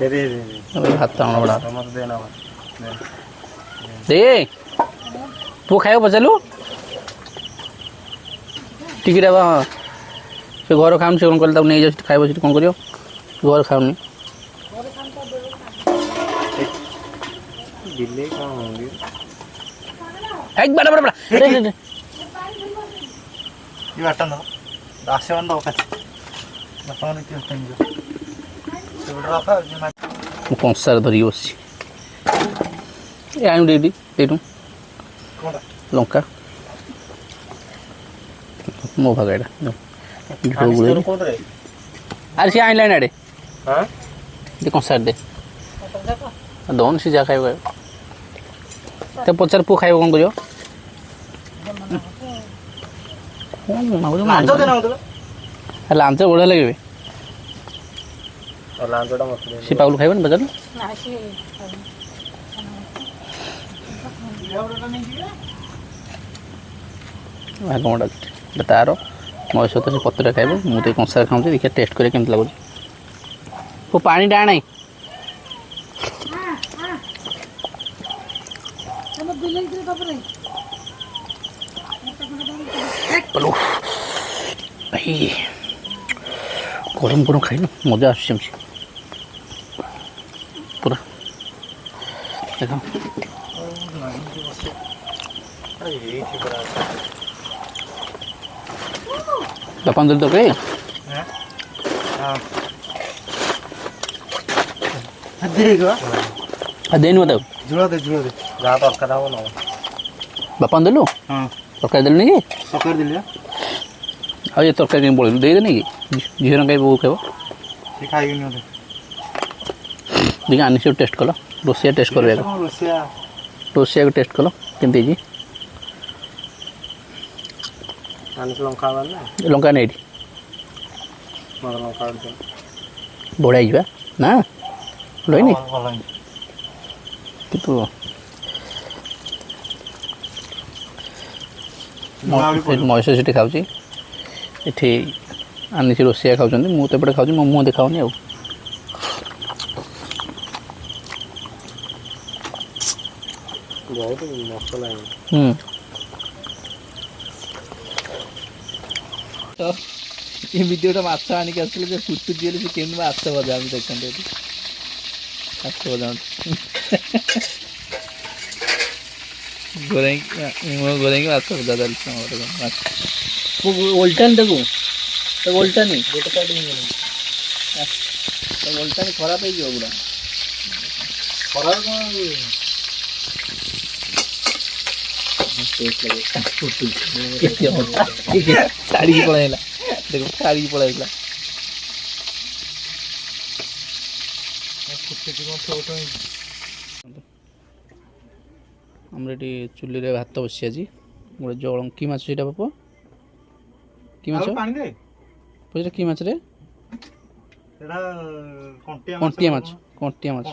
भात बड़ा दे पु खाइब पचारू टिकी हाँ से घर खाऊनी से कौन कहते नहीं जाए खाइब कौन कर घर खाऊनी बड़ा बड़ा कंसार धरिक बस लंका मो भाग अरे सी आने आड़े कंसार दे दौन सी जा खाइब तो पचार पु खाइब कौन कर लांच बढ़िया लगे सी पागल खाइब बजार तार महेश तो से पत्र खाइब मुझे कंसार खाऊँ देखिए टेस्ट कर केमती लगुच वो पानी डाण गरम गरम खाई मजा आस पूरा देख बापान तो कई देनु मत बापान देलु तरकारी देलु नहीं आ ये तरकारी बोल दे नहीं झील कहीं बो खाइब देखिए आनी से टेस्ट कल रोसिया टेस्ट कर रोसिया को टेस्ट कल केमती लंका नहीं बढ़िया जा ना लईनी कि महेश से खाऊँ ये आनी से रोसिया खाऊँ मुझे खाऊँ मो मुँह देखाऊनी आ तो ये वीडियो माछ आनिक आसले फुटफुट से केमी माछ भजा हम देखते माछ भजा गोरे माछ भजा उल्टान देखो तो उल्टा नहीं उल्टा नहीं खराब है पूरा खराब साड़ी पड़ेगा देखो साड़ी पड़ेगा हमरे चुली रे भात बसी आज गोटे जल कि माछ सेटा बाप कि माछ पचार कि माछ रे कंटिया माछ कंटिया माछ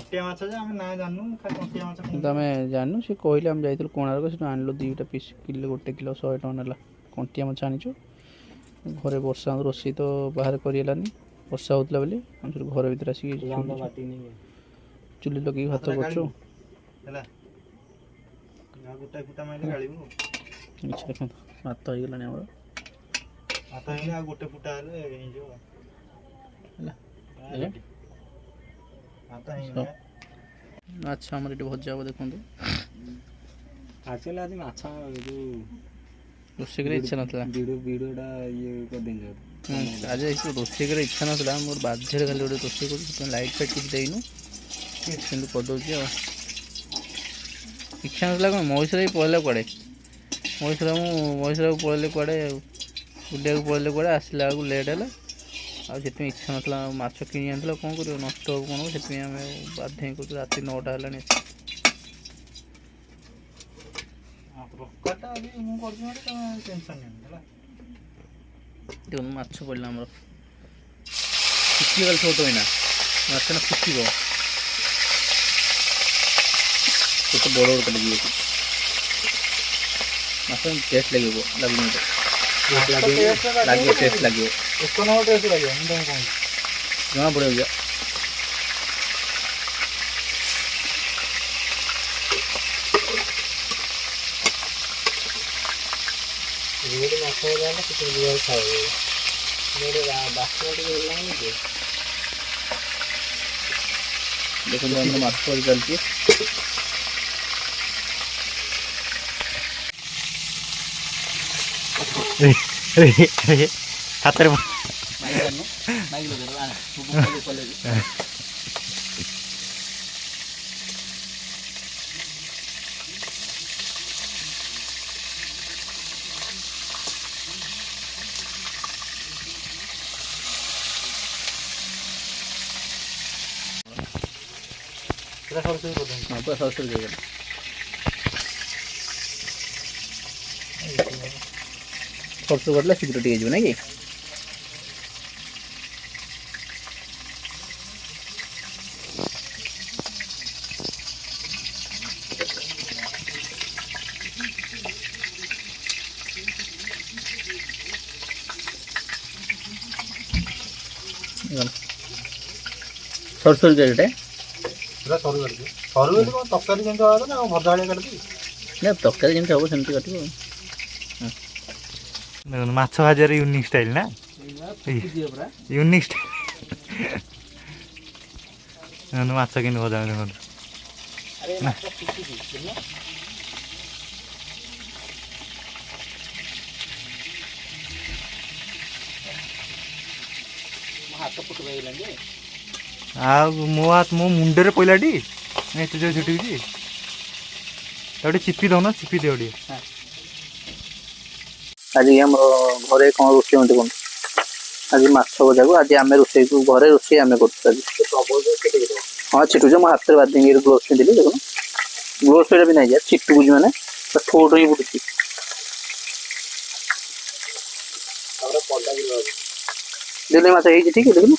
आम जानू सी कहले आम जाइल कोणार्क से आनल 2टा पीस किलो 1 किलो 100 टका नाला कंटिया माछ आनीचु घरे वर्षा रोषे तो बाहर करलानी वर्षा होता बोली हम सब घर भर आसिक चुली लगे भात कर भात हो गलानी अच्छा आम भजा हे देखो रोषे इच्छा नाला आज रोषे इच्छा नाला मोर बाध्य खाली गोटे रोषे कर लाइट फाइट कुछ देनु करदे इच्छा नाला कौन महेश्वर पड़े कड़े महेश्वर पड़े कड़े बुलिया पड़े कड़े आसला बेलू लेट है आसे इच्छा नाला माछ कि कौन कर नष्ट हो कौन से बाध्य कर रात 9टा है देखो माछ पड़ा आम फुटगल छोट होना माछ ना फुटब तो बड़ बड़ लगे माछ टेस्ट लगे लगे टेस्ट लगे जना पड़े ଯେମିତି ମାଛ ଭଜା ହେଲା କିଛି ଯିବାକୁ ଖାଇବେ ଗୋଟେ ବାସ୍ନା ଟିକେ ହେଲାନି ଯେ ଦେଖନ୍ତୁ ଆମର ମାଛ ଭଜା ଚାଲିଛି। ହାତରେ ପୁରା ସରୁ ଦେଇଗଲା। ସରୁ କରିଲେ ଶୀଘ୍ର ଟିକେ ହେଇଯିବ ନାଇଁ କି? ସରୁ ଦେଇଟେ ପୁରା ସରୁ କାଟିବି। ସରୁ ବୋଲି କ'ଣ ତରକାରୀ ଯେମିତି ହବ ନା ଭଜା ଭଳିଆ କାଟିବି? ନା ତରକାରୀ ଯେମିତି ହବ ସେମିତି କାଟିବ। ଦେଖନ୍ତୁ ମାଛ ଭାଜିବାର ୟୁନିକ୍ ଷ୍ଟାଇଲ୍ ନା? Unique style. ଦେଖନ୍ତୁ ମାଛ କେମିତି ଭଜା ଦେଖନ୍ତୁ। ଆଉ ମୋ ମୁଣ୍ଡରେ ପଇଲାଟି ଏତେ ଜୋର ଛୁଟିଛି ତାକୁ ଟିକେ ଚିପି ଦଉନ ଚିପି ଦିଅ ଟିକେ। ଆଜି ଆମର ଘରେ କ'ଣ ରୋଷେଇ ହୁଅନ୍ତି କୁହନ୍ତୁ? ଆଜି ମାଛ ଭଜାକୁ ଆଜି ଆମେ ରୋଷେଇକୁ ଘରେ ରୋଷେଇ ଆମେ କରୁଛୁ ଆଜି। ହଁ ଛିଟୁଛି ମୋ ହାତରେ ବାଦ ଦେଇକି ଗ୍ଲୋଭ୍ସ ପିନ୍ଧିଲି ଦେଖୁନ। ଗ୍ଲୋଭ୍ସ ବି ନାହିଁ ଯା ଛିଟୁଛି ମାନେ ଠୋ ହିଁ ବୁଡୁଛି। ଦିଲ୍ଲୀ ମାଛ ହେଇଛି ଠିକ୍ ଦେଖୁନ।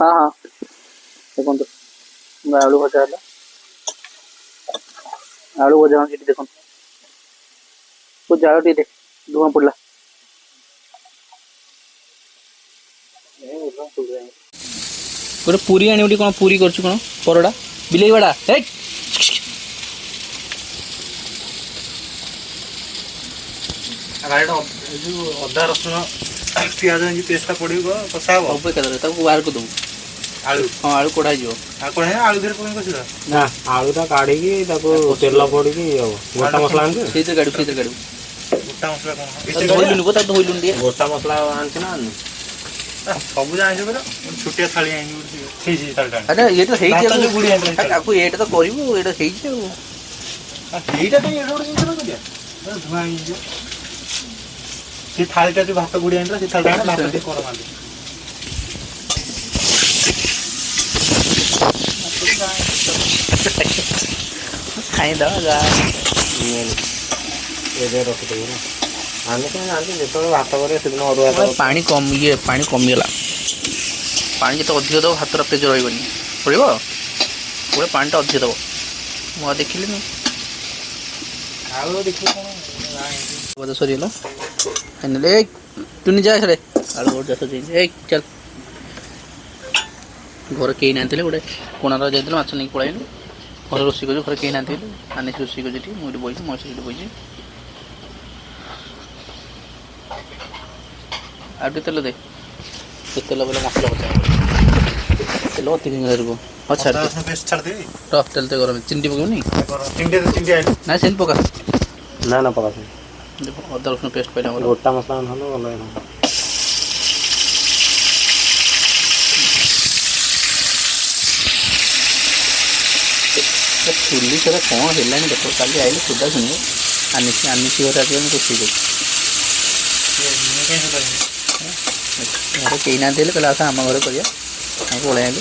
ହଁ ହଁ ଦେଖନ୍ତୁ ଆଳୁ ଭଜା ହେଲା। ଆଳୁ ଭଜା ହଁ ସେଠି ଦେଖନ୍ତୁ। ଜାଳ ଟିକେ ଦେ ଧୂଆଁ ପଡ଼ିଲା। ଗୋଟେ ପୁରୀ ଆଣିବ ଟିକେ। କ'ଣ ପୁରୀ କରୁଛୁ କ'ଣ ପରଟା ବିଲେଇ ବାଡ଼ା? ଯୋଉ ଅଦା ରସୁଣ ପିଆଜ ପେଷ୍ଟଟା ପଡ଼ିବ କଷା ହବ ସବୁ ଏକାଥରେ ତାକୁ ବାହାର କରିଦେବୁ। ଆଳୁ ହଁ ଆଳୁ କଢ଼ା ହେଇଯିବ। ଆଉ କ'ଣ ଆଳୁ ଧୀରେ ପକେଇ କଷିବା ନା ଆଳୁଟା କାଢ଼ିକି ତାକୁ ତେଲ ପଡ଼ିକି ହବ। ଗୋଟା ମସଲା ଆଣିଛୁ ସେଇଥିରେ କାଢ଼ିବୁ ସେଇଥିରେ କାଢ଼ିବୁ। ଗୋଟା ମସଲା କ'ଣ ଧୋଇଲୁନି ତାକୁ ଧୋଇଲୁନି ଟିକେ। ଗୋଟା ମସଲା ଆଣିଛୁ ନା ଆଣିଛୁ? ସବୁ ଜାଣିଛୁ ପରା ଛୋଟିଆ ଥାଳି ଆଣିକି ହେଇଛି ଥାଳିଟା। ଆରେ ଇଏ ତ ହେଇଛି ତାକୁ ଏଇଟା ତ କରିବୁ ଏଇଟା ହେଇଛି ଆଉ। ଏଇଟା ପାଇଁ ଏଇଟା ଗୋଟେ ଜିନିଷ କରିବା ଧୂଆଁ ହେଇଯିବ। ସେ ଥାଳିଟା ଯୋଉ ଭାତ ଗୁଡ଼ି ଆଣିଥିଲା ସେ ଥାଳିଟା ଭାତ ଟିକେ କର ମାରି ଖାଇଦବା ରଖିଦେବୁ ନା ଆମେ ତ ଜାଣିଛୁ ଯେତେବେଳେ ଭାତ କରିବେ ସେଦିନ ଅରୁଆ ପାଣି କମିଗଲା। ପାଣି ଯେତେ ଅଧିକ ଦେବ ଭାତର ପେଜ ରହିବନି। ପଡ଼ିବ ପୁରା ପାଣିଟା ଅଧିକ ଦେବ। ମୁଁ ଆଉ ଦେଖିଲିନି। ଆଉ ଦେଖିବୁ କ'ଣ ଭଜା ସରିଗଲା ଫାଇନାଲି। ଟୁନି ଯା ସାଡ଼େ ଆଳୁ ଭଜା ସରିଯାଇଛି। ଚାଲ ଘରେ କେହି ନାହାଁଥିଲେ ଗୋଟେ କୋଣାର୍କ ଯାଇଥିଲେ ମାଛ ନେଇକି ପଳାଇଲୁ। ଘରେ ରୋଷେଇ କରୁଛୁ ଘରେ କେହି ନାହାନ୍ତି ବୋଲି ଆନିସି ରୋଷେଇ କରୁଛି ଏଠି। ମୁଁ ଏଠି ବଇଛି ମୋ ସେଠି ବଇଛି। ଆଉ ଟିକେ ତେଲ ଦେ। ତେଲ ବୋଲେ ମସଲା ପଚା ତେଲ ଅତି ଧରିବ। ହଁ ଛାଡ଼ି ଛାଡ଼ିଦେବି ତେଲ ତ ଗରମ। ଚିନି ପକାଉନି ନା ସେମିତି ପକା। ନା ପକା ଅଦା ରସୁଣ ପେଷ୍ଟ ପାଇଲା ଆମର। ଗୋଟା ମସଲା ନହେଲେ ଭଲ ଚୁଲି ସେଟା କ'ଣ ହେଲାଣି ଦେଖ। କାଲି ଆଇଲେ ସୁଧା ଶୁଣିବ। ଆନିସି ଘରେ ଆସିବ ମୁଁ ରୋଷେଇ କରୁଛି। ଘରେ କେହି ନାହାନ୍ତି ହେଲେ କହିଲେ ଆସ ଆମ ଘରେ କରିବା। ଆମେ ପଳେଇ ଆଇଲୁ।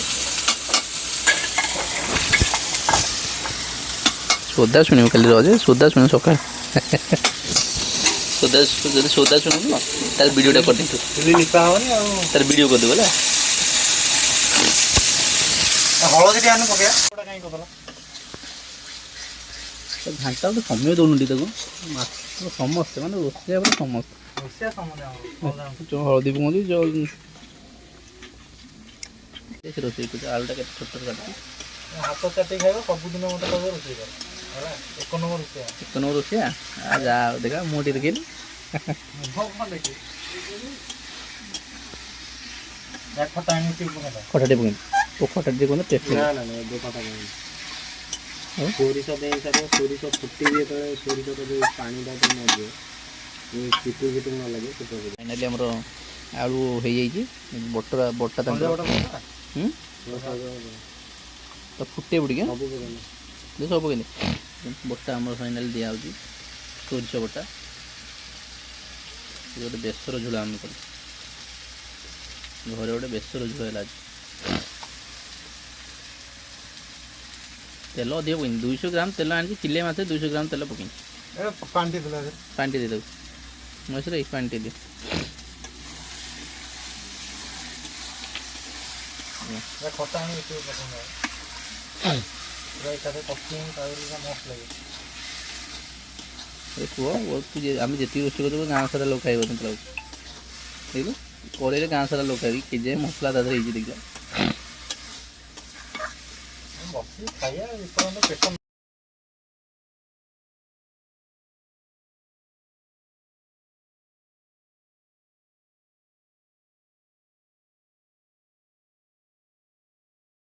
ସୋଦା ଶୁଣିବୁ କାଲି ରଜ ସୋଦା ଶୁଣିବୁ ସକାଳେ। ଯଦି ସୋଦା ଶୁଣିବୁ ତାହେଲେ ଭିଡ଼ିଓଟା କରିଦେଇଛୁ। ତାହେଲେ ଭିଡ଼ିଓ କରିଦେବୁ ହେଲା। ହଳଦୀ ଟିକେ ପକେଇବା କାହିଁ କରିଦେଲା ଘାଣ୍ଟା ଗୋଟେ ସମୟ ଦେଉଛନ୍ତି ତାକୁ। ମାଛ ସମସ୍ତେ ମାନେ ରୋଷେଇଆ ପରେ ସମସ୍ତେ ହଳଦୀ ପକାନ୍ତି। ରୋଷେଇ କରୁଛି ଆଳୁଟା କେତେ ଛୋଟ ଛୋଟ କାଟୁଛି। ହାତ ଚାଟିକି ଖାଇବ ସବୁଦିନ ମୋତେ ରୋଷେଇ କର। ହେଲା 1 ନମ୍ବର ରୋଷେଇଆ ଏକ ନମ୍ବର ରୋଷେଇଆ ଯା ଦେଖା ମୁଁ ଟିକେ ଦେଖିଲି ଖଟା ଆଣି ପକେଇଲା ଖଟା ଟିକେ ପକେଇଲି ଓ ଖଟା ଟିକେ ପକେଇଲେ ଟେଷ୍ଟ ନା ଲାଗିବ। ନା ନା ଏବେ କଥା କହୁନି ଆଉ? ସୋରିଷ ଦେଇ ସାରିବ ସୋରିଷ ଫୁଟିବି ଯେତେବେଳେ ସୋରିଷର ଯେଉଁ ପାଣିଟା ତ ମରିଯିବ ପିଟୁ ପିଟୁ ନ ଲାଗେ ସେତେବେଳେ ଫାଇନାଲି ଆମର ଆଳୁ ହେଇଯାଇଛି ବଟା ବଟା ତାଙ୍କର ହୁଁ ତ ଫୁଟେଇବୁ ଟିକେ ସବୁ ପକେଇଲେ ସବୁ ପକେଇଲି ବଟା ଆମର ଫାଇନାଲି ଦିଆହେଉଛି ସୋରିଷ ବଟା ଗୋଟେ ବେସର ଝୋଳ ଆମେ କରୁ ଘରେ ଗୋଟେ ବେସର ଝୋଳ ହେଲା ଆଜି ତେଲ ଅଧିକ ପକେଇନି 200 ଗ୍ରାମ ତେଲ ଆଣିଛି ଚିଲେ ମାଛ 200 ଗ୍ରାମ ତେଲ ପକେଇନି ପାଣି ଟିକେ ଦେଲା ପାଣି ଟିକେ ଦେଇଦେବୁ ମଇଁଷରେ ପାଣି ଟିକେ ଦିଅ ଖଟା ଆଣି ପସନ୍ଦ ଏକାଥରେ କଷି ତାପରେ ମସ୍ତ ଲାଗେ କୁହ ଆମେ ଯେତିକି ରୋଷେଇ କରୁଛୁ ଗାଁ ସାରା ଲୋକ ଖାଇବ କିନ୍ତୁ ଦେଖିଲୁ କଡ଼େଇରେ ଗାଁ ସାରା ଲୋକ ଖାଇବି କେଜାଏ ମସଲା ତା ଦେହରେ ହେଇଛି ଦେଖିଲା ବସି ଖାଇବା ଯେପର୍ଯ୍ୟନ୍ତ ପେଟ